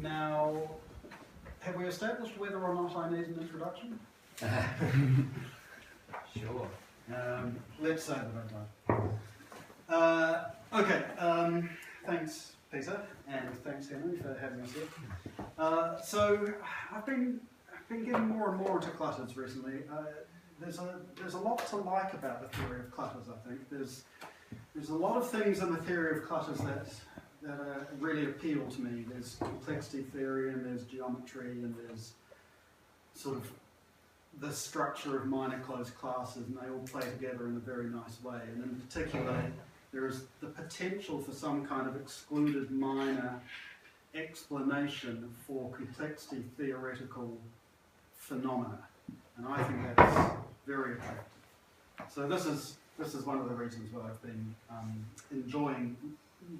Now, have we established whether or not I need an introduction? Sure. Let's say that I don't. Okay, thanks Peter, and thanks Henry for having us here. So, I've been getting more and more into clutters recently. There's a lot to like about the theory of clutters, I think. There's a lot of things in the theory of clutters that really appeal to me. There's complexity theory, and there's geometry, and there's sort of the structure of minor closed classes, and they all play together in a very nice way. And in particular, there is the potential for some kind of excluded minor explanation for complexity theoretical phenomena. And I think that's very attractive. So this is one of the reasons why I've been enjoying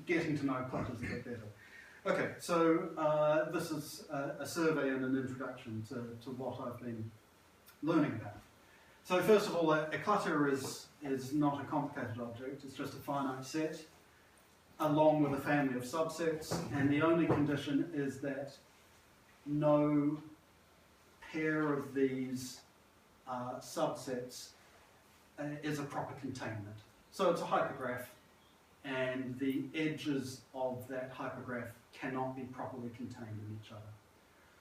getting to know clutters a bit better. Okay, so this is a survey and an introduction to what I've been learning about. So first of all, a clutter is not a complicated object, it's just a finite set along with a family of subsets, and the only condition is that no pair of these subsets is a proper containment. So it's a hypergraph, and the edges of that hypergraph cannot be properly contained in each other.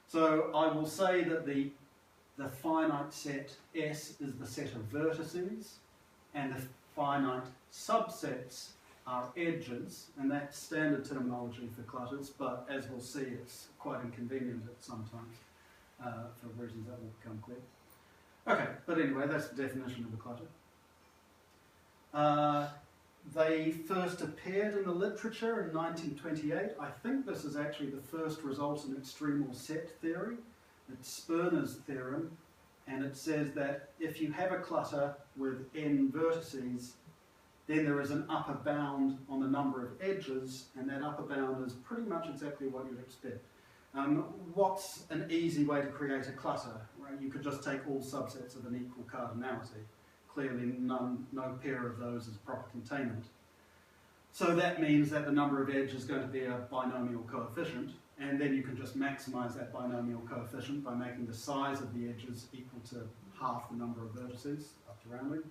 So I will say that the finite set S is the set of vertices, and the finite subsets are edges, and that's standard terminology for clutters, but as we'll see, it's quite inconvenient at some times for reasons that will become clear. Okay, but anyway, that's the definition of a clutter. They first appeared in the literature in 1928. I think this is actually the first result in extremal set theory. It's Sperner's theorem, and it says that if you have a clutter with n vertices, then there is an upper bound on the number of edges, and that upper bound is pretty much exactly what you'd expect. What's an easy way to create a clutter? Right? You could just take all subsets of an equal cardinality. Clearly no pair of those is proper containment. So that means that the number of edges is going to be a binomial coefficient, and then you can just maximize that binomial coefficient by making the size of the edges equal to half the number of vertices, up to rounding.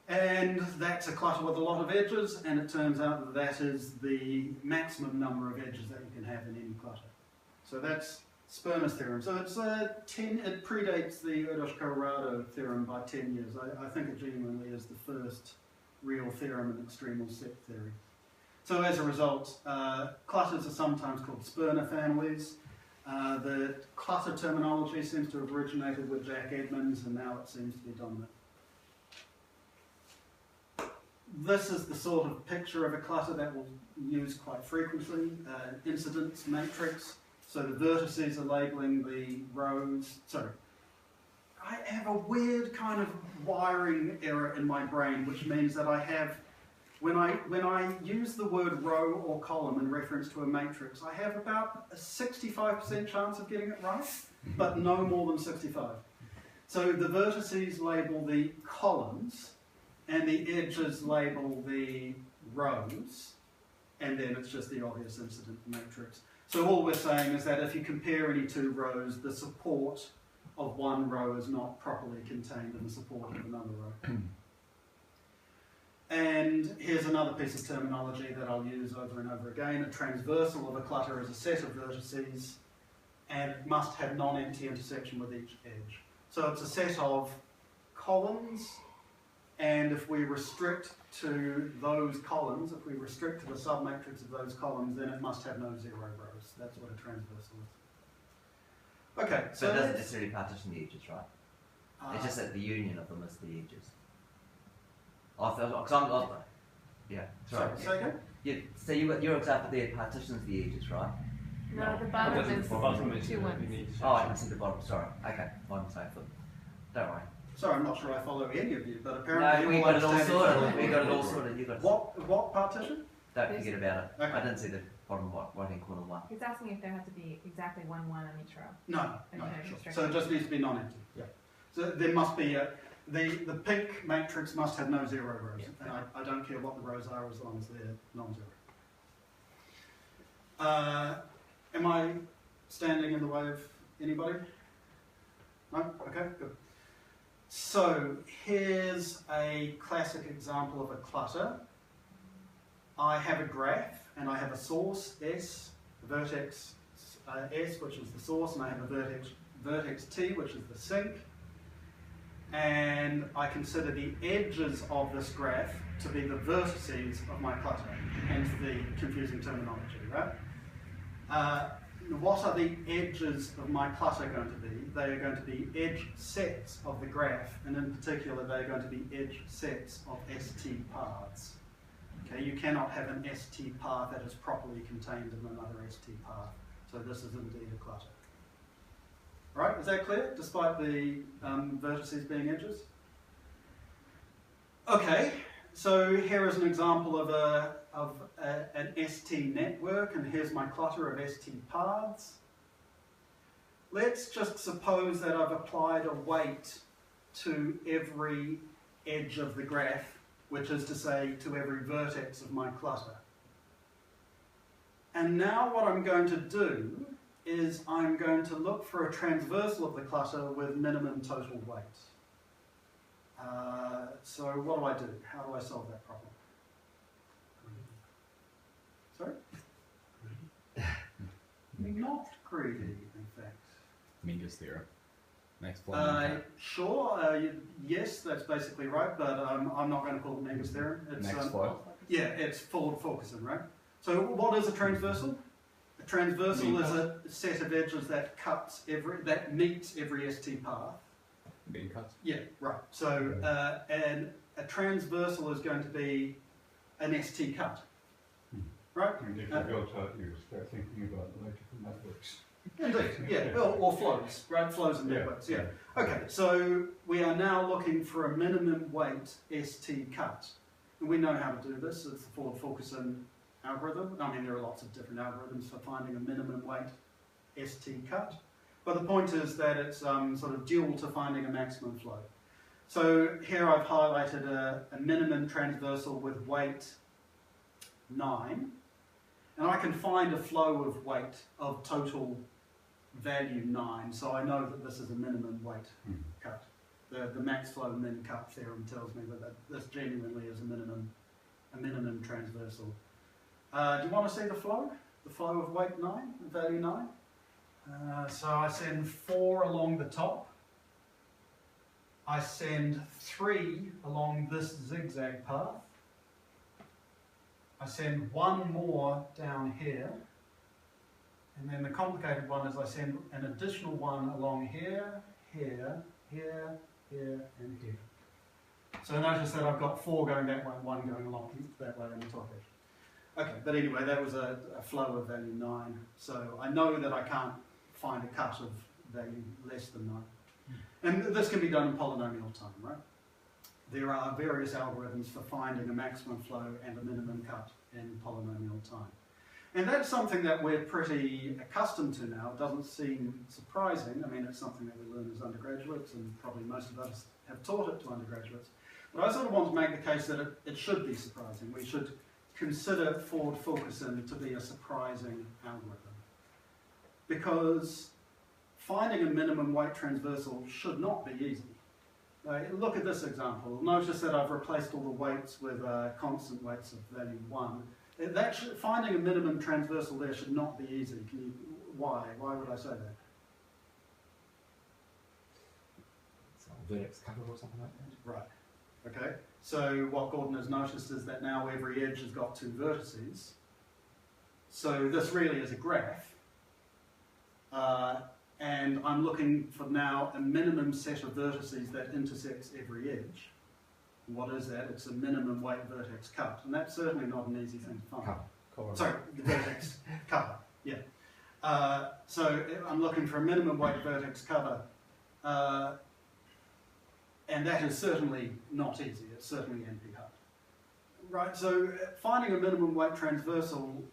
And that's a clutter with a lot of edges, and it turns out that that is the maximum number of edges that you can have in any clutter. So that's Sperner's theorem. So it's it predates the Erdős-Colorado theorem by 10 years. I think it genuinely is the first real theorem in extremal set theory. So as a result, clutters are sometimes called Sperner families. The clutter terminology seems to have originated with Jack Edmonds, and now it seems to be dominant. This is the sort of picture of a clutter that we'll use quite frequently, incidence matrix. So the vertices are labeling the rows. Sorry, I have a weird kind of wiring error in my brain, which means that I have, when I use the word row or column in reference to a matrix, I have about a 65% chance of getting it right, but no more than 65. So the vertices label the columns, and the edges label the rows, and then it's just the obvious incident matrix. So all we're saying is that if you compare any two rows, the support of one row is not properly contained in the support of another row. And here's another piece of terminology that I'll use over and over again. A transversal of a clutter is a set of vertices, and it must have non-empty intersection with each edge. So it's a set of columns, and if we restrict to those columns, if we restrict to the submatrix of those columns, then it must have no zero rows. That's what a transversal is. Okay, so it doesn't necessarily partition the edges, right? It's just that the union of them is the edges. Yeah, sorry. Say again? Yeah, so your example there partitions the edges, right? No, the bottom is two ones. Oh, I can see the bottom, sorry. Okay, one mistake. Don't worry. Sorry, I'm not sure I follow any of you, but apparently... No, we got it all sorted. We got it all sorted. You got What partition? Don't forget about it. Okay. I didn't see the bottom right-hand corner one. He's asking if there had to be exactly one on each row. No, Okay, sure. So it just needs to be non-empty. Yeah. So there must be the pink matrix must have no zero rows, and I don't care what the rows are as long as they're non-zero. Am I standing in the way of anybody? No? Okay, good. So here's a classic example of a clutter. I have a graph and I have a source S, a vertex S, which is the source, and I have a vertex T, which is the sink. And I consider the edges of this graph to be the vertices of my clutter, hence the confusing terminology, right? What are the edges of my clutter going to be? They are going to be edge sets of the graph, and in particular they're going to be edge sets of ST paths. Okay, you cannot have an ST path that is properly contained in another ST path, so this is indeed a clutter. Right, is that clear, despite the vertices being edges? Okay, so here is an example of an ST network, and here's my clutter of ST paths. Let's just suppose that I've applied a weight to every edge of the graph, which is to say to every vertex of my clutter. And now what I'm going to do is I'm going to look for a transversal of the clutter with minimum total weight. So what do? How do I solve that problem? Sorry? Not greedy, in fact. Mingus theorem. Next one. Sure, yes, that's basically right, but I'm not going to call it Mingus theorem. It's, Next flow. yeah, it's forward-focusing, right? So what is a transversal? A transversal is a set of edges that meets every ST path. Being cut. Yeah, right. So and a transversal is going to be an ST cut, right? And if you build out, you start thinking about electrical networks. Indeed, yeah, or flows, right? Flows and networks, yeah. Okay, so we are now looking for a minimum weight ST cut. And we know how to do this. It's the forward-focusing algorithm. I mean, there are lots of different algorithms for finding a minimum weight ST cut. But the point is that it's sort of dual to finding a maximum flow. So here I've highlighted a minimum transversal with weight 9. And I can find a flow of weight of total value 9. So I know that this is a minimum weight cut. The max flow min cut theorem tells me that this genuinely is a minimum transversal. Do you want to see the flow? The flow of weight 9, value 9? So I send 4 along the top. I send 3 along this zigzag path. I send 1 more down here. And then the complicated one is I send an additional 1 along here, here, here, here, and here. So notice that I've got 4 going that way and 1 going along that way on the top edge. Okay, but anyway, that was a flow of value 9. So I know that I can't find a cut of value less than 9. And this can be done in polynomial time, right? There are various algorithms for finding a maximum flow and a minimum cut in polynomial time. And that's something that we're pretty accustomed to now. It doesn't seem surprising. I mean, it's something that we learn as undergraduates, and probably most of us have taught it to undergraduates. But I sort of want to make the case that it should be surprising. We should consider forward-focusing to be a surprising algorithm. Because finding a minimum weight transversal should not be easy. Look at this example. Notice that I've replaced all the weights with constant weights of value 1. Finding a minimum transversal there should not be easy. Why? Why would I say that? So vertex cover or something like that? Right. Okay. So what Gordon has noticed is that now every edge has got 2 vertices. So this really is a graph. And I'm looking for now a minimum set of vertices that intersects every edge. What is that? It's a minimum weight vertex cut. And that's certainly not an easy thing to find. Cover. Sorry, the vertex cover, yeah. So I'm looking for a minimum weight vertex cover. And that is certainly not easy. It's certainly NP-hard. Right, so finding a minimum weight transversal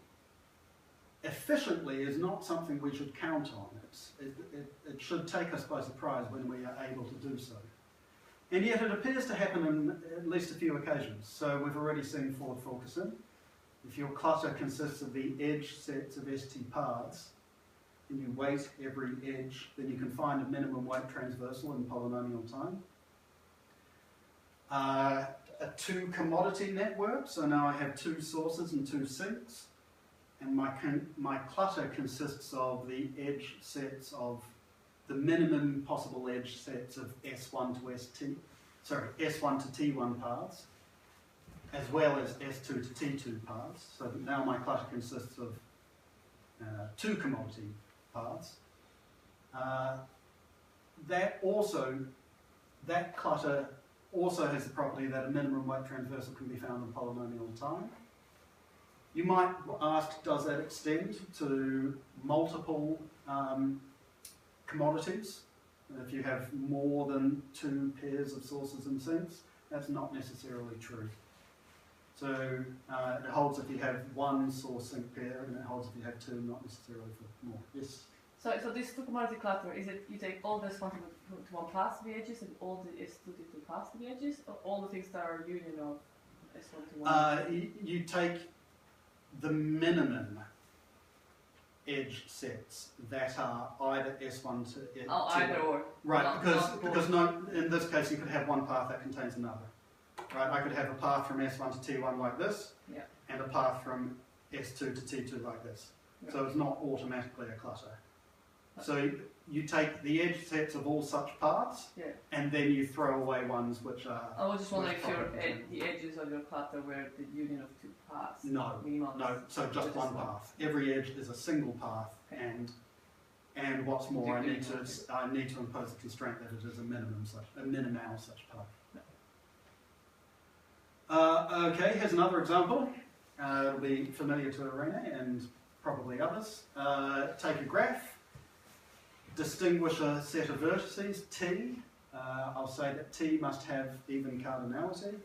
efficiently is not something we should count on. It should take us by surprise when we are able to do so. And yet it appears to happen in at least a few occasions. So we've already seen forward-focusing. If your clutter consists of the edge sets of ST paths, and you weight every edge, then you can find a minimum weight transversal in polynomial time. A two commodity network, so now I have two sources and two sinks, and my clutter consists of the edge sets of the minimum possible edge sets of S1 to T1 paths, as well as S2 to T2 paths. So that now my clutter consists of two commodity paths. That clutter also has the property that a minimum weight transversal can be found in polynomial time. You might ask, does that extend to multiple commodities? If you have more than two pairs of sources and sinks, that's not necessarily true. So it holds if you have one source sink pair, and it holds if you have two, not necessarily for more. Yes? So this two commodity cluster, is it you take all this one to one pass to the edges and all the S2 to two pass to the edges, or all the things that are a union of S1 to one? You take the minimum edge sets that are either S1 to T1. Oh, either or. Right, because no, in this case you could have one path that contains another. Right, I could have a path from S1 to T1 like this, yeah, and a path from S2 to T2 like this. Yeah. So it's not automatically a clutter. So you take the edge sets of all such paths, yeah, and then you throw away ones which are... I was just wondering if the edges of your clutter were the union of two paths. No, no, so just one path. Every edge is a single path, okay, and what's more, I need to impose the constraint that it is a minimal such path. Yeah. Okay, here's another example. It'll be familiar to Irene and probably others. Take a graph. Distinguish a set of vertices, T. I'll say that T must have even cardinality.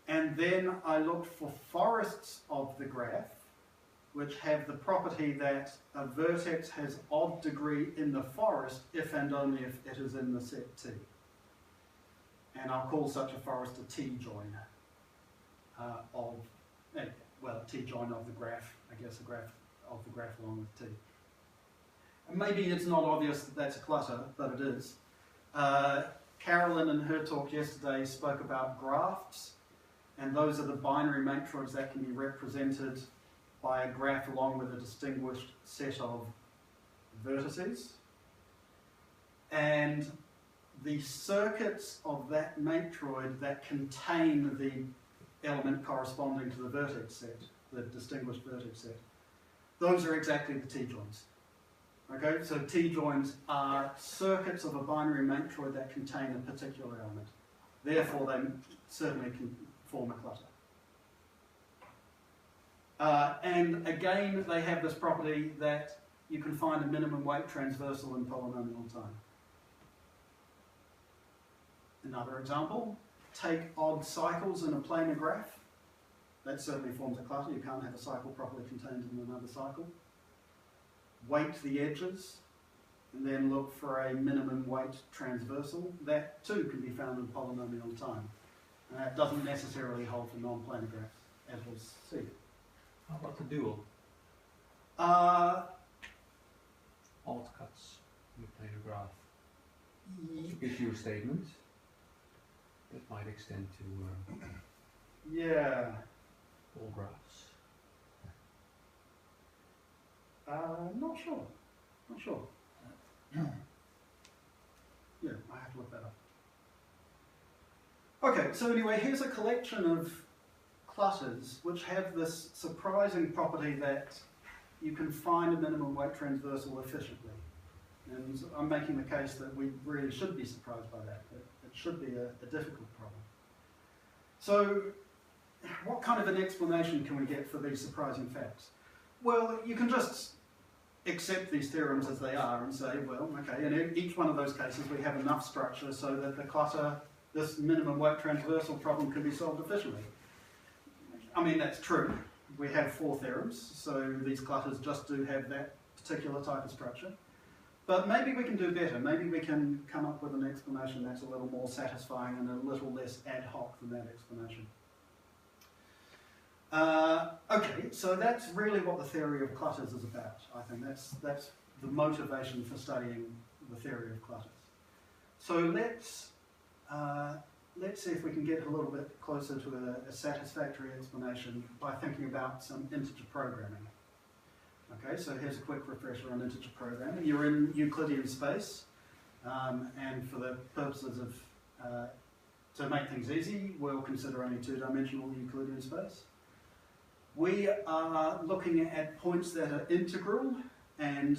And then I look for forests of the graph, which have the property that a vertex has odd degree in the forest if and only if it is in the set T. And I'll call such a forest a T-join T-join of the graph, I guess, a graph of the graph along with T. And maybe it's not obvious that that's a clutter, but it is. Carolyn in her talk yesterday spoke about graphs, and those are the binary matroids that can be represented by a graph along with a distinguished set of vertices. And the circuits of that matroid that contain the element corresponding to the vertex set, the distinguished vertex set, those are exactly the T-joins. Okay, so T-joins are circuits of a binary matroid that contain a particular element. Therefore, they certainly can form a clutter. And again, they have this property that you can find a minimum weight transversal in polynomial time. Another example, take odd cycles in a planar graph. That certainly forms a clutter. You can't have a cycle properly contained in another cycle. Weight the edges, and then look for a minimum weight transversal. That too can be found in polynomial time. And that doesn't necessarily hold for non-planar graphs, as we'll see. How about the dual? Alt cuts in the planar graph. To give you a statement that might extend to yeah, all graphs. Not sure. Not sure. Yeah, I have to look that up. Okay, so anyway, here's a collection of clutters which have this surprising property that you can find a minimum weight transversal efficiently. And I'm making the case that we really should be surprised by that. It should be a difficult problem. So, what kind of an explanation can we get for these surprising facts? Well, you can just accept these theorems as they are and say, well, okay, in each one of those cases we have enough structure so that the clutter, this minimum weight transversal problem can be solved efficiently. I mean, that's true. We have 4 theorems, so these clutters just do have that particular type of structure. But maybe we can do better. Maybe we can come up with an explanation that's a little more satisfying and a little less ad hoc than that explanation. Okay, so that's really what the theory of clutters is about. I think that's the motivation for studying the theory of clutters. So let's see if we can get a little bit closer to a satisfactory explanation by thinking about some integer programming. Okay, so here's a quick refresher on integer programming. You're in Euclidean space, and for the purposes of to make things easy, we'll consider only two-dimensional Euclidean space. We are looking at points that are integral, and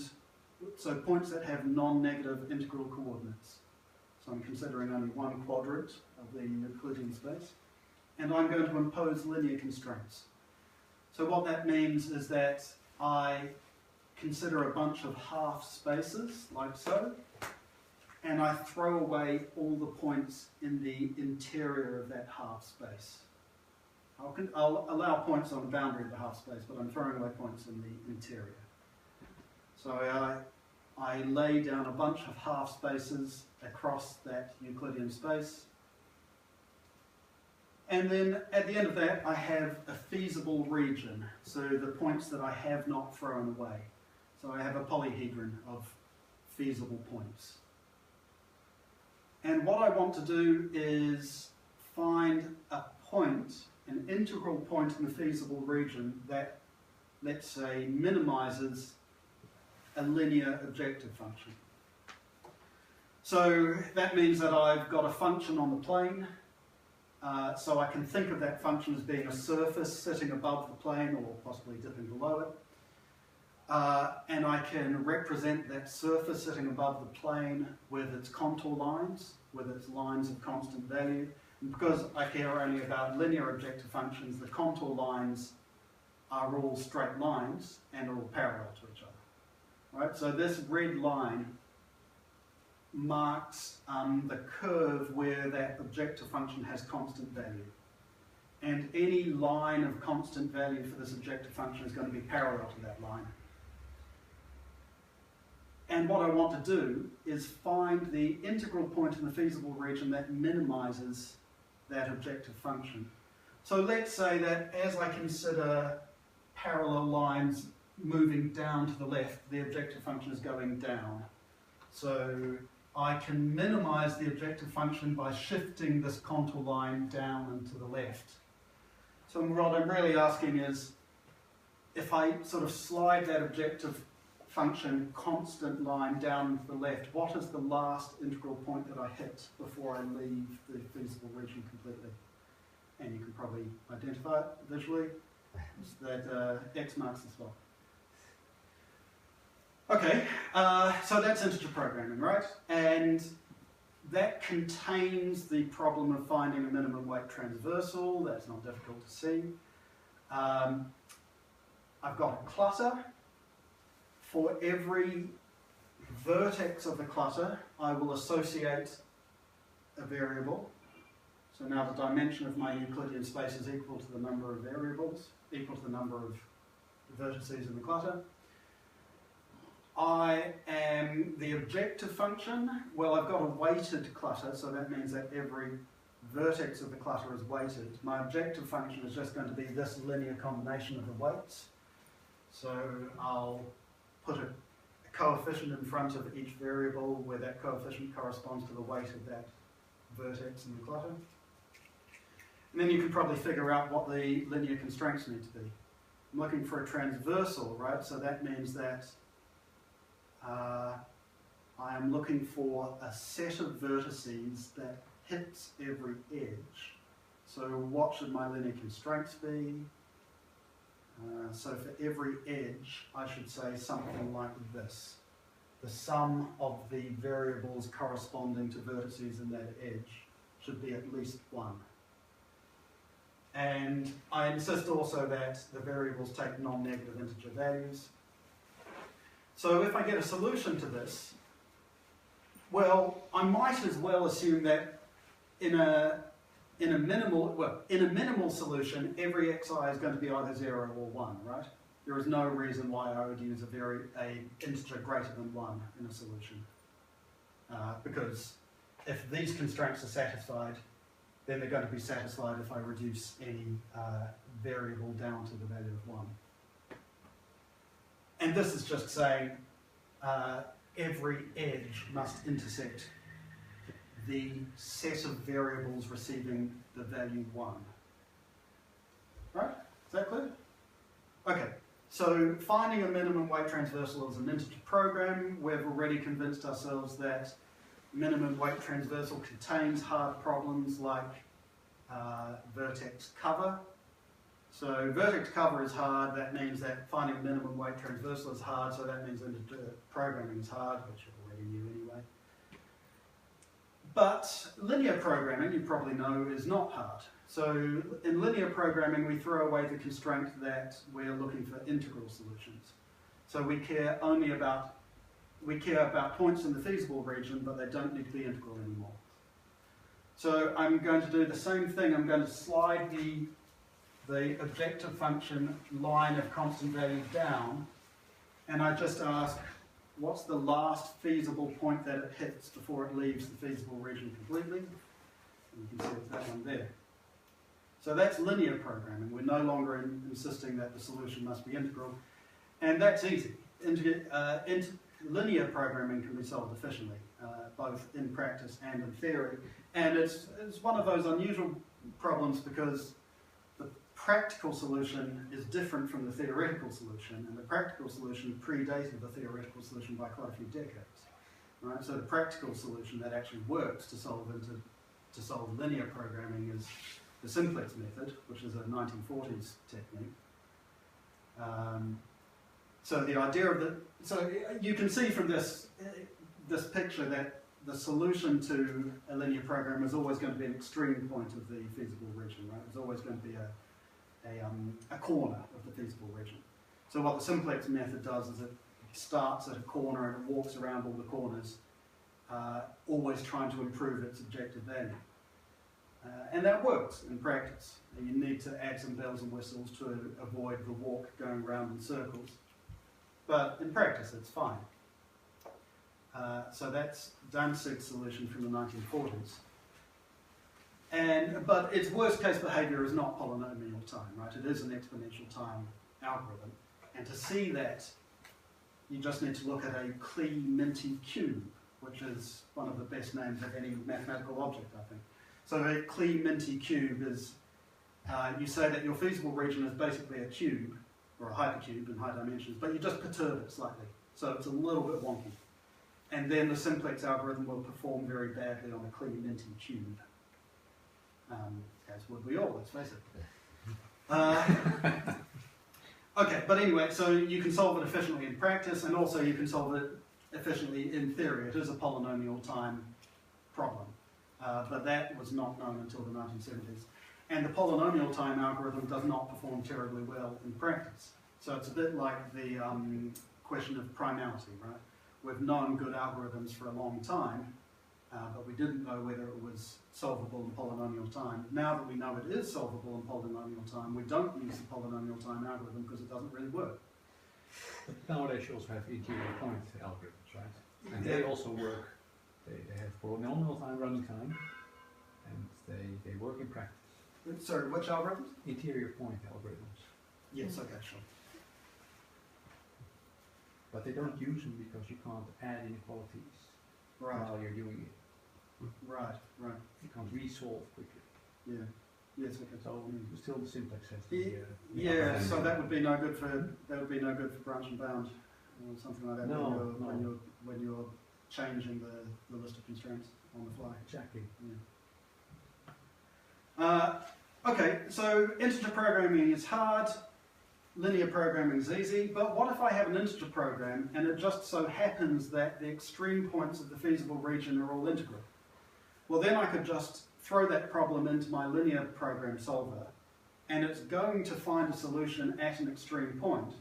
so points that have non-negative integral coordinates. So I'm considering only one quadrant of the Euclidean space, and I'm going to impose linear constraints. So what that means is that I consider a bunch of half spaces, like so, and I throw away all the points in the interior of that half space. I'll allow points on the boundary of the half space, but I'm throwing away points in the interior. So I lay down a bunch of half spaces across that Euclidean space. And then at the end of that, I have a feasible region, so the points that I have not thrown away. So I have a polyhedron of feasible points. And what I want to do is find a point, an integral point in the feasible region that, let's say, minimizes a linear objective function. So that means that I've got a function on the plane, so I can think of that function as being a surface sitting above the plane or possibly dipping below it. And I can represent that surface sitting above the plane with its contour lines, with its lines of constant value. And because I care only about linear objective functions, the contour lines are all straight lines and are all parallel to each other. Right? So this red line marks the curve where that objective function has constant value. And any line of constant value for this objective function is going to be parallel to that line. And what I want to do is find the integral point in the feasible region that minimizes that objective function. So let's say that as I consider parallel lines moving down to the left, the objective function is going down. So I can minimize the objective function by shifting this contour line down and to the left. So what I'm really asking is, if I sort of slide that objective function constant line down to the left, what is the last integral point that I hit before I leave the feasible region completely? And you can probably identify it visually. It's that X marks the spot. Okay, so that's integer programming, right? And that contains the problem of finding a minimum weight transversal. That's not difficult to see. I've got a clutter. For every vertex of the clutter, I will associate a variable. So now the dimension of my Euclidean space is equal to the number of variables, equal to the number of vertices in the clutter. I am the objective function. Well, I've got a weighted clutter, so that means that every vertex of the clutter is weighted. My objective function is just going to be this linear combination of the weights. So I'll put a coefficient in front of each variable where that coefficient corresponds to the weight of that vertex in the clutter. And then you can probably figure out what the linear constraints need to be. I'm looking for a transversal, right? So that means that I am looking for a set of vertices that hits every edge. So what should my linear constraints be? So for every edge, I should say something like this. The sum of the variables corresponding to vertices in that edge should be at least 1. And I insist also that the variables take non-negative integer values. So if I get a solution to this, well, I might as well assume that in a minimal solution, every xi is going to be either 0 or 1, right? There is no reason why I would use a integer greater than 1 in a solution. Because if these constraints are satisfied, then they're going to be satisfied if I reduce any variable down to the value of 1. And this is just saying every edge must intersect the set of variables receiving the value 1. Right? Is that clear? Okay, so finding a minimum weight transversal is an integer program. We've already convinced ourselves that minimum weight transversal contains hard problems like vertex cover. So vertex cover is hard, that means that finding a minimum weight transversal is hard, so that means integer programming is hard, which you already knew anyway. But linear programming, you probably know, is not hard. So in linear programming, we throw away the constraint that we're looking for integral solutions. So we care about points in the feasible region, but they don't need to be integral anymore. So I'm going to do the same thing. I'm going to slide the objective function line of constant value down, and I just ask, what's the last feasible point that it hits before it leaves the feasible region completely? And you can see it's that one there. So that's linear programming. We're no longer insisting that the solution must be integral, and that's easy. Linear programming can be solved efficiently, both in practice and in theory, and it's one of those unusual problems because the practical solution is different from the theoretical solution, and the practical solution predated the theoretical solution by quite a few decades. Right? So the practical solution that actually works to solve linear programming is the simplex method, which is a 1940s technique. So the idea of so you can see from this picture that the solution to a linear program is always going to be an extreme point of the feasible region, right? It's always going to be a corner of the feasible region. So what the simplex method does is it starts at a corner and it walks around all the corners, always trying to improve its objective value. And that works in practice. And you need to add some bells and whistles to avoid the walk going around in circles. But in practice, it's fine. So that's Danzig's solution from the 1940s. But its worst case behavior is not polynomial time, right? It is an exponential time algorithm. And to see that, you just need to look at a Klee-Minty cube, which is one of the best names of any mathematical object, I think. So a Klee-Minty cube is, you say that your feasible region is basically a cube, or a hypercube in high dimensions, but you just perturb it slightly. So it's a little bit wonky. And then the simplex algorithm will perform very badly on a Klee-Minty cube. As would we all, let's face it. Okay, but anyway, so you can solve it efficiently in practice, and also you can solve it efficiently in theory. It is a polynomial time problem. But that was not known until the 1970s. And the polynomial time algorithm does not perform terribly well in practice. So it's a bit like the question of primality, right? We've known good algorithms for a long time, but we didn't know whether it was solvable in polynomial time. Now that we know it is solvable in polynomial time, we don't use the polynomial time algorithm because it doesn't really work. But nowadays you also have interior point algorithms, right? And they also work. They have polynomial time, running time, and they work in practice. Sorry, which algorithms? Interior point algorithms. Yes, okay, sure. But they don't use them because you can't add inequalities while you're doing it. Right. You can't resolve quickly. Yeah. Yes, okay. So still the simplex has yeah, so that would be no good for branch and bound or something like that. No, when you're changing the list of constraints on the fly. Exactly. Yeah. Okay, so integer programming is hard, linear programming is easy, but what if I have an integer program and it just so happens that the extreme points of the feasible region are all integral? Well, then I could just throw that problem into my linear program solver, and it's going to find a solution at an extreme point,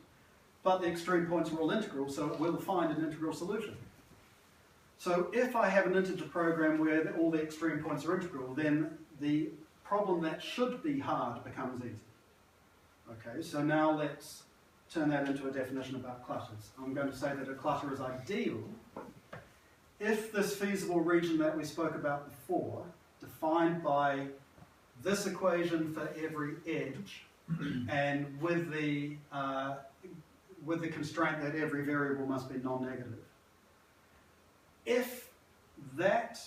but the extreme points are all integral, so it will find an integral solution. So if I have an integer program where all the extreme points are integral, then the problem that should be hard becomes easy. Okay, so now let's turn that into a definition about clutters. I'm going to say that a clutter is ideal if this feasible region that we spoke about before, defined by this equation for every edge, and with the constraint that every variable must be non-negative. If that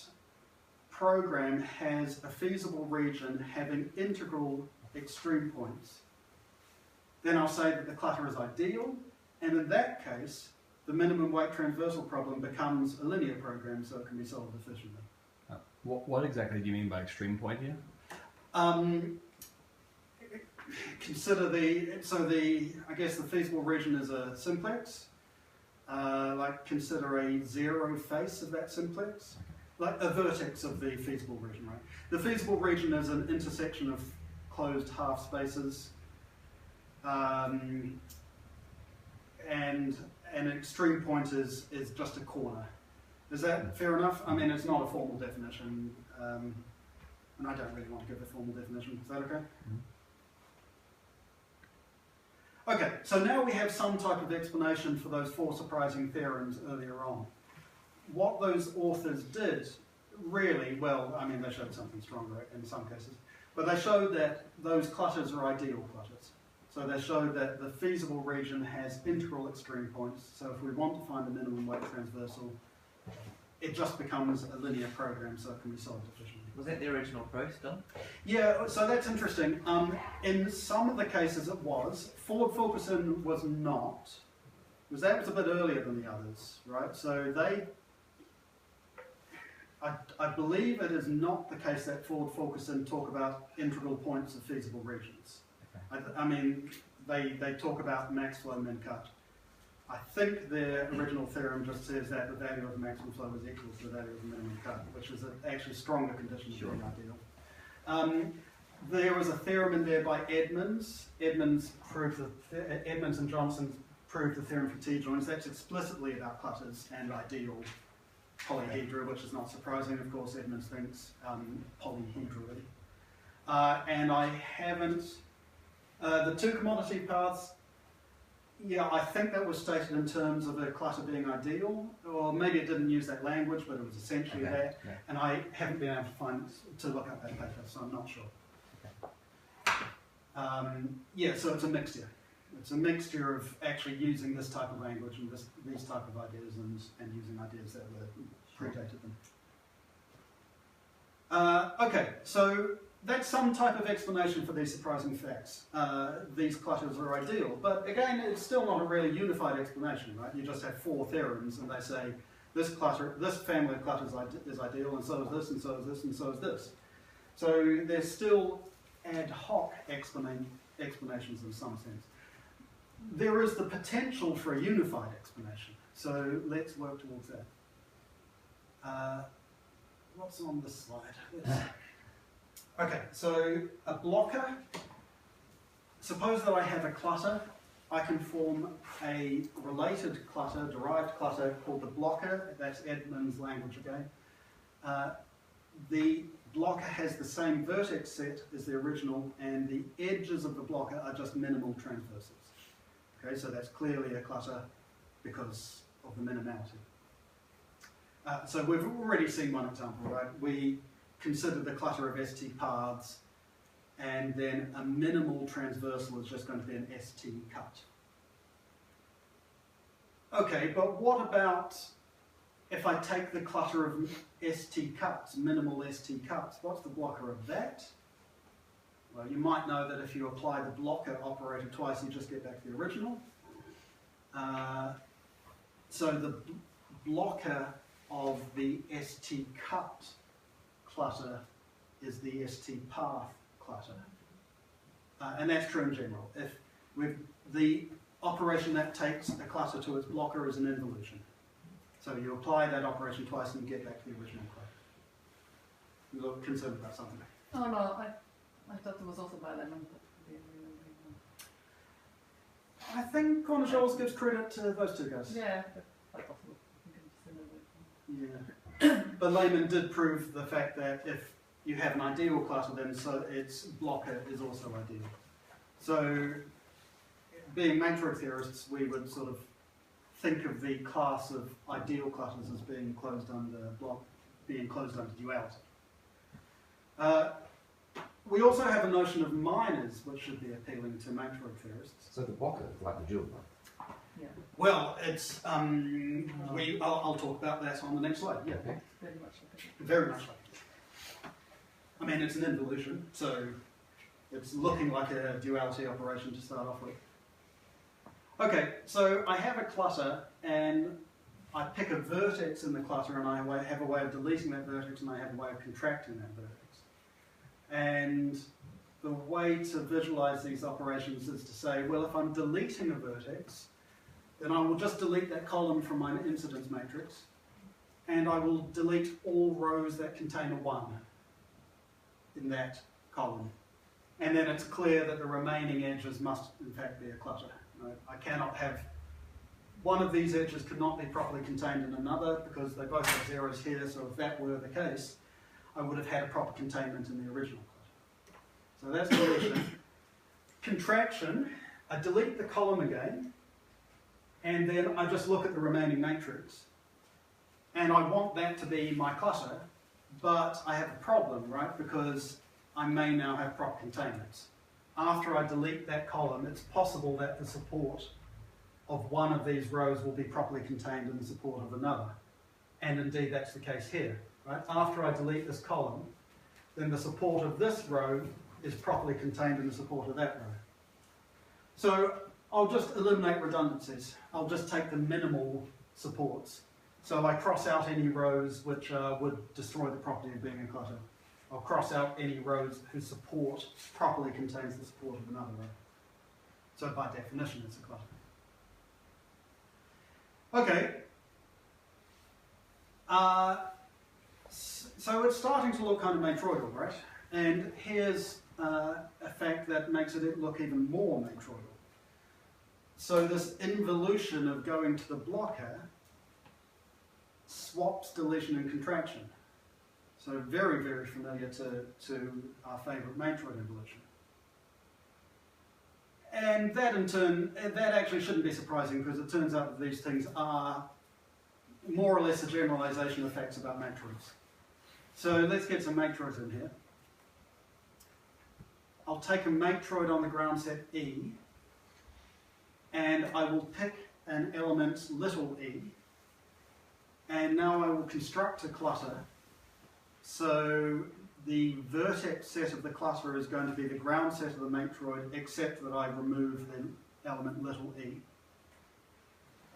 program has a feasible region having integral extreme points, then I'll say that the clutter is ideal, and in that case, the minimum weight transversal problem becomes a linear program, so it can be solved efficiently. What exactly do you mean by extreme point here? Consider I guess the feasible region is a simplex. Like consider a zero face of that simplex, like a vertex of the feasible region, right? The feasible region is an intersection of closed half spaces, and an extreme point is just a corner. Is that fair enough? I mean, it's not a formal definition, and I don't really want to give a formal definition. Is that okay? Okay, so now we have some type of explanation for those 4 surprising theorems earlier on. What those authors did, really, well, I mean, they showed something stronger in some cases, but they showed that those clutters are ideal clutters. So they showed that the feasible region has integral extreme points, so if we want to find the minimum weight transversal, it just becomes a linear program, so it can be solved efficiently. Was that the original approach, Don? Yeah, so that's interesting. In some of the cases it was. Ford-Fulkerson was not, because that was a bit earlier than the others, right? So I believe it is not the case that Ford-Fulkerson talk about integral points of feasible regions. Okay. I mean, they talk about max flow, min cut. I think their original theorem just says that the value of the maximum flow is equal to the value of the minimum cut, which is an actually stronger condition than being ideal. There was a theorem in there by Edmonds. Edmonds and Johnson proved the theorem for T-joints. That's explicitly about clutters and ideal polyhedra, which is not surprising. Of course, Edmonds thinks polyhedrally. And I haven't... the 2 commodity paths, yeah, I think that was stated in terms of a clutter being ideal, or maybe it didn't use that language, but it was essentially that. Yeah. And I haven't been able to look up that paper, so I'm not sure. Yeah, so it's a mixture. It's a mixture of actually using this type of language and these type of ideas and using ideas that predated them. Okay, so that's some type of explanation for these surprising facts. These clutters are ideal, but again, it's still not a really unified explanation, right? You just have 4 theorems, and they say this family of clutters is ideal, and so is this, and so is this, and so is this. So there's still ad hoc explanations in some sense. There is the potential for a unified explanation, so let's work towards that. What's on this slide? Okay, so a blocker, suppose that I have a clutter, I can form a related clutter, derived clutter, called the blocker. That's Edmonds' language again. The blocker has the same vertex set as the original, and the edges of the blocker are just minimal transversals. Okay, so that's clearly a clutter because of the minimality. So we've already seen one example, right? We considered the clutter of ST paths, and then a minimal transversal is just going to be an ST cut. Okay, but what about if I take the clutter of ST cuts, minimal ST cuts? What's the blocker of that? Well, you might know that if you apply the blocker operator twice, you just get back to the original. So the blocker of the ST cut clutter is the ST path clutter. And that's true in general. If the operation that takes a clutter to its blocker is an involution. So you apply that operation twice and you get back to the original clutter. You're concerned about something. Oh no, I thought it was also by Lemon. I think Cornish gives credit to those 2 guys. Yeah, but I thought Yeah. But Lehman did prove the fact that if you have an ideal clutter, then so its blocker is also ideal. So, being Matroid theorists, we would sort of think of the class of ideal clutters as being closed under duality. we also have a notion of minors, which should be appealing to Matroid theorists. So the blocker is like the Dillon. Yeah, Well, it's I'll talk about that on the next slide. Yeah, Okay. very much like it. very much like it. I mean, it's an involution, so it's looking like a duality operation to start off with. Okay, so I have a clutter, and I pick a vertex in the clutter, and I have a way of deleting that vertex, and I have a way of contracting that vertex. And the way to visualize these operations is to say, well, if I'm deleting a vertex, then I will just delete that column from my incidence matrix, and I will delete all rows that contain a 1 in that column. And then it's clear that the remaining edges must, in fact, be a clutter. Right? I cannot have one of these edges could not be properly contained in another because they both have zeros here, so if that were the case, I would have had a proper containment in the original clutter. So that's deletion. Contraction, I delete the column again, and then I just look at the remaining matrix. And I want that to be my clutter, but I have a problem, right? Because I may now have proper containments. After I delete that column, it's possible that the support of one of these rows will be properly contained in the support of another. And indeed, that's the case here, right? After I delete this column, then the support of this row is properly contained in the support of that row. So I'll just eliminate redundancies. I'll just take the minimal supports. So I cross out any rows which would destroy the property of being a clutter. I'll cross out any rows whose support properly contains the support of another row. So by definition, it's a clutter. Okay. So it's starting to look kind of matroidal, right? And here's a fact that makes it look even more matroidal. So this involution of going to the blocker swaps deletion and contraction. So very, very familiar to our favourite Matroid involution. And that in turn, that actually shouldn't be surprising because it turns out that these things are more or less a generalisation of facts about Matroids. So let's get some Matroids in here. I'll take a Matroid on the ground set E, and I will pick an element little e, and now I will construct a clutter. So the vertex set of the clutter is going to be the ground set of the Matroid, except that I remove the element little e.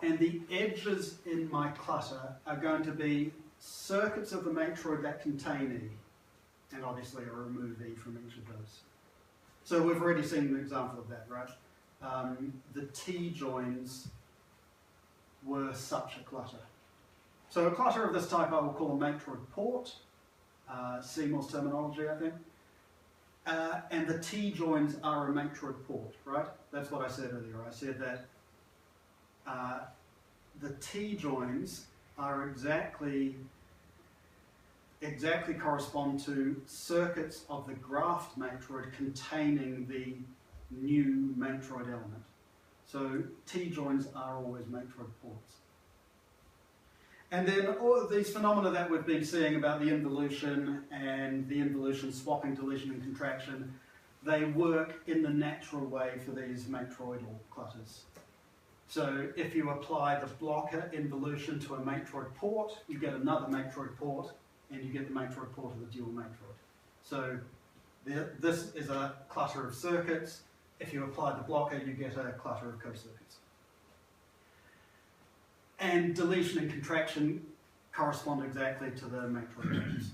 And the edges in my clutter are going to be circuits of the Matroid that contain e. And obviously I remove e from each of those. So we've already seen an example of that, right? The T-joins were such a clutter. So a clutter of this type I will call a Matroid port. Seymour's terminology, I think. And the T-joins are a Matroid port, right? That's what I said earlier. I said that the T-joins are exactly correspond to circuits of the graphed Matroid containing the new Matroid element. So T-joins are always Matroid ports. And then all of these phenomena that we've been seeing about the involution and the involution swapping deletion and contraction, they work in the natural way for these matroidal clutters. So if you apply the blocker involution to a Matroid port, you get another Matroid port, and you get the Matroid port of the dual Matroid. So this is a clutter of circuits. If you apply the blocker, you get a clutter of co-circuits. And deletion and contraction correspond exactly to the Matroid values.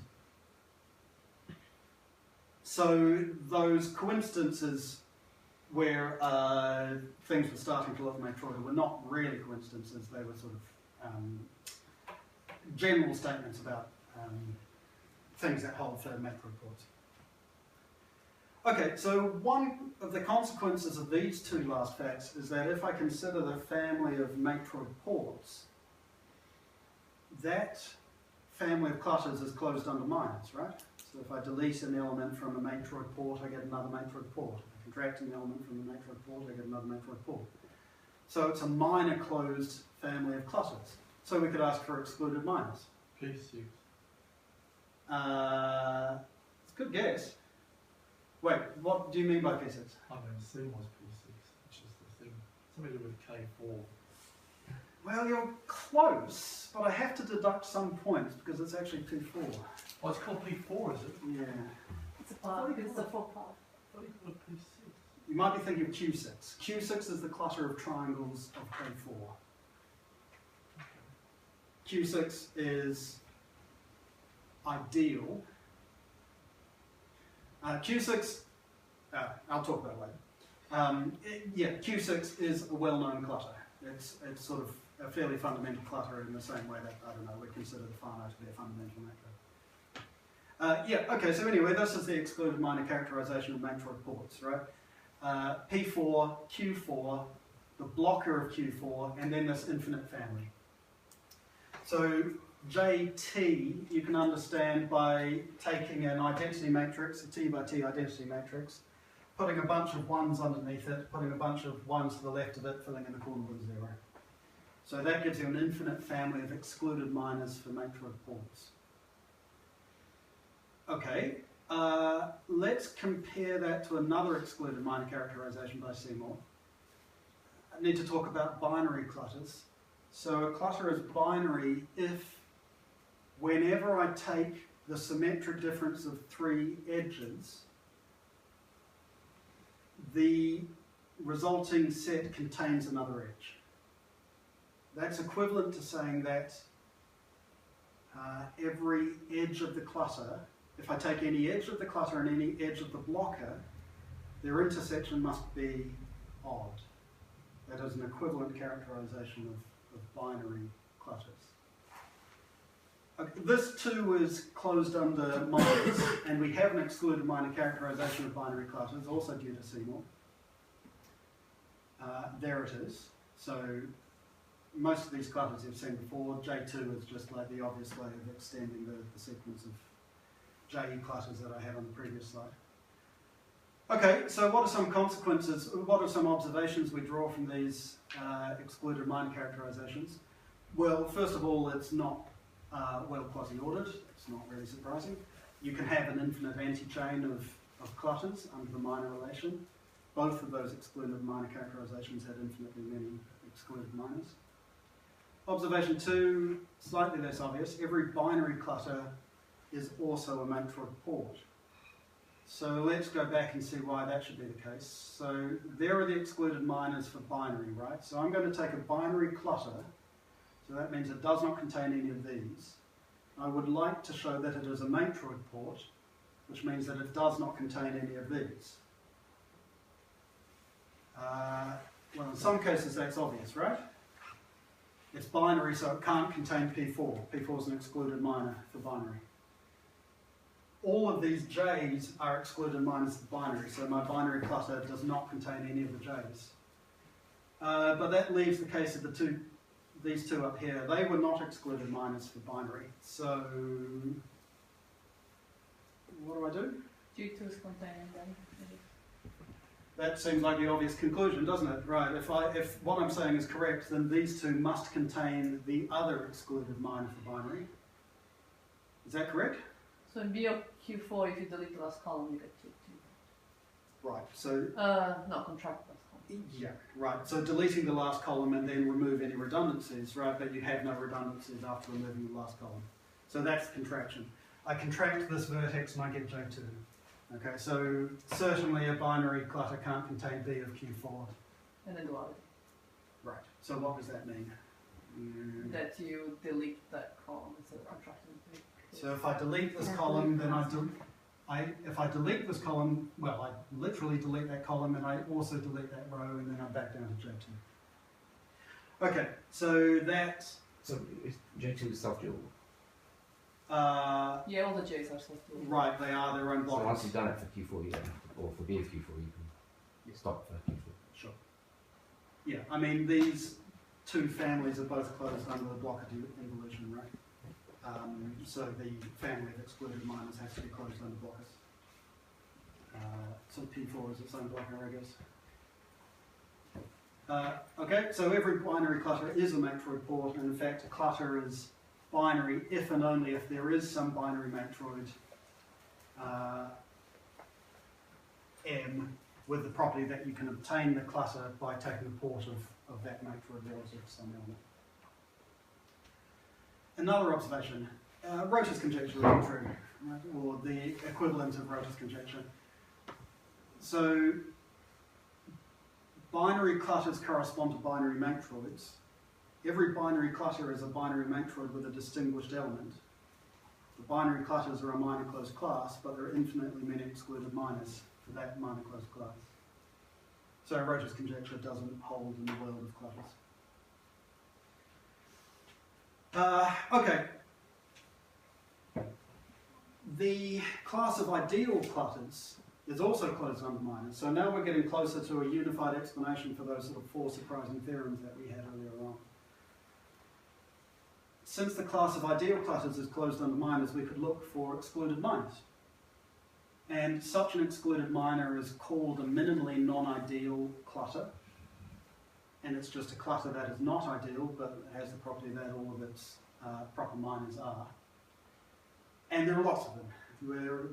So those coincidences where things were starting to look Matroidal were not really coincidences, they were sort of general statements about things that hold for Matroid ports. Okay, so one of the consequences of these two last facts is that if I consider the family of Matroid ports, that family of clutters is closed under minors, right? So if I delete an element from a Matroid port, I get another Matroid port. If I contract an element from a Matroid port, I get another Matroid port. So it's a minor closed family of clutters. So we could ask for excluded minors. Please use. It's a good guess. Wait, what do you mean by P6? I mean, C was P6, which is the thing. Something to do with K4. Well, you're close, but I have to deduct some points because it's actually P4. Oh, it's called P4, is it? Yeah. It's a path. It's a full path. I thought you called it P6. You might be thinking of Q6. Q6 is the clutter of triangles of K4. Q6 is ideal. Q6, I'll talk about it later. Yeah, Q6 is a well-known clutter. It's sort of a fairly fundamental clutter in the same way that, I don't know, we consider the finite to be a fundamental macro. Yeah, okay, so anyway, this is the excluded minor characterization of Matroid ports, right? P4, Q4, the blocker of Q4, and then this infinite family. So JT you can understand by taking an identity matrix, a T by T identity matrix, putting a bunch of ones underneath it, putting a bunch of ones to the left of it, filling in the corner with 0. So that gives you an infinite family of excluded minors for Matroid ports. Okay, let's compare that to another excluded minor characterization by Seymour. I need to talk about binary clutters. So a clutter is binary if whenever I take the symmetric difference of 3 edges, the resulting set contains another edge. That's equivalent to saying that every edge of the clutter, if I take any edge of the clutter and any edge of the blocker, their intersection must be odd. That is an equivalent characterization of binary clutters. This too is closed under minors, and we have an excluded minor characterization of binary clutters, also due to Seymour. There it is. So most of these clutters you've seen before. J2 is just like the obvious way of extending the sequence of JE clutters that I had on the previous slide. Okay, so what are some consequences, what are some observations we draw from these excluded minor characterizations? Well, first of all, it's not well quasi-ordered. It's not really surprising. You can have an infinite anti-chain of clutters under the minor relation. Both of those excluded minor characterizations had infinitely many excluded minors. Observation 2, slightly less obvious. Every binary clutter is also a Matroid port. So let's go back and see why that should be the case. So there are the excluded minors for binary, right? So I'm going to take a binary clutter. So that means it does not contain any of these. I would like to show that it is a Matroid port, which means that it does not contain any of these. Well, in some cases that's obvious, right? It's binary, so it can't contain P4. P4 is an excluded minor for binary. All of these J's are excluded minors for binary, so my binary clutter does not contain any of the J's. But that leaves the case of these two up here. They were not excluded minors for binary. So what do? G2 is containing them. That seems like the obvious conclusion, doesn't it? Right, if what I'm saying is correct, then these two must contain the other excluded minor for binary. Is that correct? So in B of Q4, if you delete the last column, you get Q2. Right, so... No, contract the last column. Yeah, right. So deleting the last column and then remove any redundancies, right? But you have no redundancies after removing the last column. So that's contraction. I contract this vertex and I get J2. Okay, so certainly a binary clutter can't contain B of Q4. And then duality. Right. So what does that mean? That you delete that column instead of contracting it. So if I delete this column, then if I delete this column, well, I literally delete that column and I also delete that row and then I'm back down to J2. Okay, so that... So is J2 self-dual? Yeah, all the J's are supposed to be. Right, they are their own So blocks. once you've done it for Q4, you don't have to, or for B of Q4, you can stop for Q4. Sure. Yeah, I mean, these two families are both closed under the block of involution, right? So the family of excluded minors has to be closed under blockers. So P4 is its own blocker, I guess. Okay, so every binary clutter is a Matroid port, and in fact a clutter is binary if and only if there is some binary Matroid M with the property that you can obtain the clutter by taking the port of that Matroid relative to some element. Another observation, Rota's conjecture is true, right? Or the equivalent of Rota's conjecture. So binary clutters correspond to binary Matroids. Every binary clutter is a binary Matroid with a distinguished element. The binary clutters are a minor closed class, but there are infinitely many excluded minors for that minor closed class. So Rota's conjecture doesn't hold in the world of clutters. Okay. The class of ideal clutters is also closed under minors. So now we're getting closer to a unified explanation for those sort of 4 surprising theorems that we had earlier on. Since the class of ideal clutters is closed under minors, we could look for excluded minors. And such an excluded minor is called a minimally non-ideal clutter. And it's just a clutter that is not ideal, but has the property that all of its proper minors are. And there are lots of them.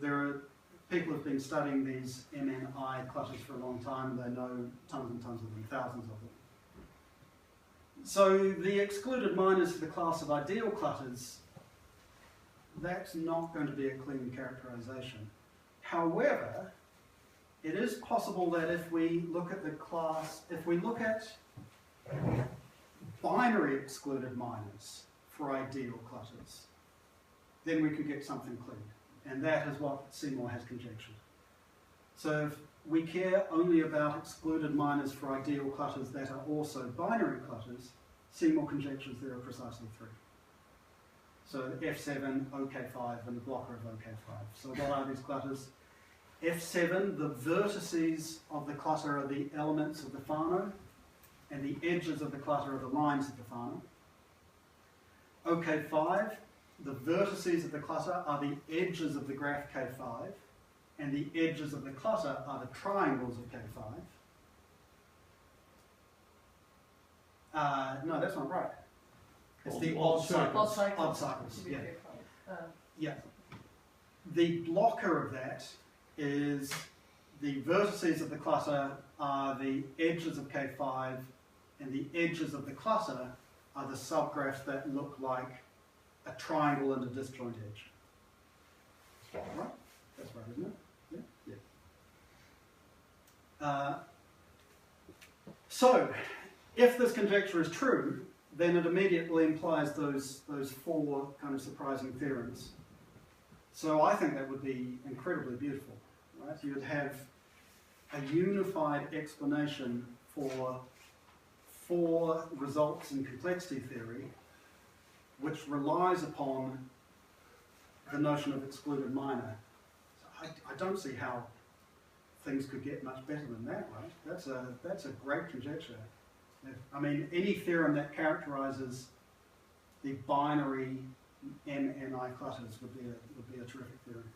There are people who have been studying these MNI clutters for a long time, and they know tons and tons of them, thousands of them. So the excluded minors for the class of ideal clutters, that's not going to be a clean characterization. However, it is possible that if we look at the class, if we look at binary excluded minors for ideal clutters, then we could get something clean. And that is what Seymour has conjectured. So if we care only about excluded minors for ideal clutters that are also binary clutters, Seymour conjectures there are precisely 3. So F7, OK5, and the blocker of OK5. So what are these clutters? F7, the vertices of the clutter are the elements of the Fano, and the edges of the clutter are the lines of the Fano. OK5, the vertices of the clutter are the edges of the graph K5, and the edges of the clutter are the triangles of K5. No, that's not right. It's the odd cycles. Odd cycles, yeah. Yeah. The blocker of that is the vertices of the clutter are the edges of K5, and the edges of the clutter are the subgraphs that look like a triangle and a disjoint edge. Right? That's right, isn't it? Yeah. Yeah. So, if this conjecture is true, then it immediately implies those 4 kind of surprising theorems. So I think that would be incredibly beautiful, right? You would have a unified explanation for 4 results in complexity theory, which relies upon the notion of excluded minor. So I don't see how things could get much better than that, right? That's a great conjecture. I mean, any theorem that characterizes the binary MNI clusters would be a terrific theorem.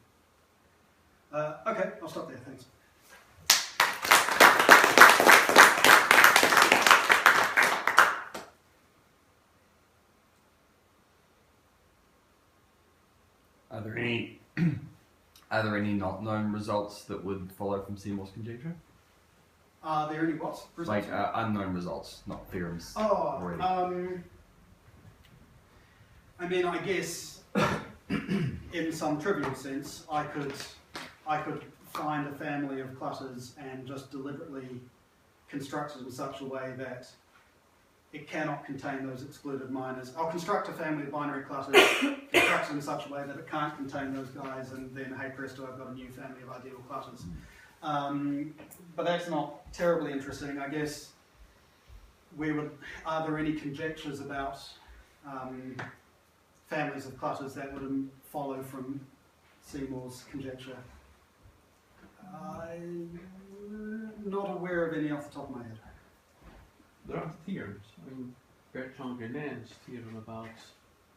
Okay, I'll stop there. Thanks. Are there any not known results that would follow from Seymour's conjecture? Are there any what? Like unknown results, not theorems. Oh, already. I mean, I guess in some trivial sense, I could find a family of clutters and just deliberately construct it in such a way that it cannot contain those excluded minors. I'll construct a family of binary clutters, construct it in such a way that it can't contain those guys, and then, hey presto, I've got a new family of ideal clutters. But that's not terribly interesting. I guess are there any conjectures about families of clutters that would follow from Seymour's conjecture? I'm not aware of any off the top of my head. There are theorems. I mean, Bertrand Renan's theorem about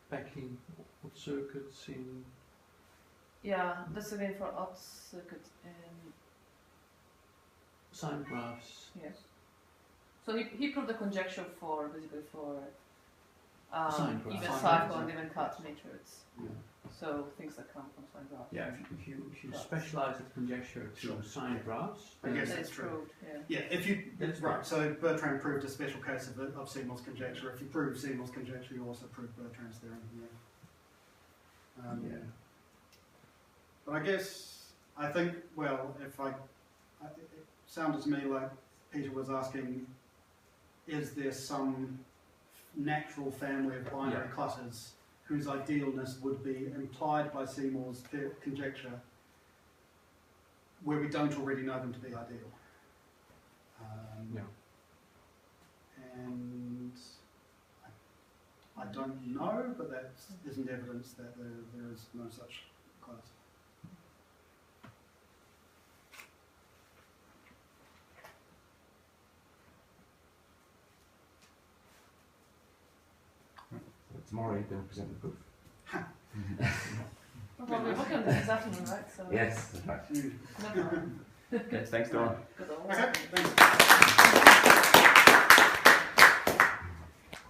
packing odd circuits in. Yeah, that's again for odd circuit and sine graphs. yes. So he proved the conjecture for basically for Sign graph. even Sign cycle graph, and even cut matrix. Yeah. So things that come from sign graph. Yeah, if you specialize that conjecture to Sure. sign graphs, I then guess That that's is true. proved, yeah. Yeah, if you That's right. So Bertrand proved a special case of Seymour's conjecture. If you prove Seymour's conjecture, you also prove Bertrand's theorem. Yeah. yeah. But I think, well, it sounded to me like Peter was asking, is there some natural family of binary Yeah. clusters whose idealness would be implied by Seymour's conjecture, where we don't already know them to be ideal? Yeah. And I don't know, but that isn't evidence that there is no such class. Tomorrow you can present the proof. Well, we're working on this this afternoon, right? So Yes, that's right. no problem. Okay, thanks, Dillon. Good old. Okay, thanks.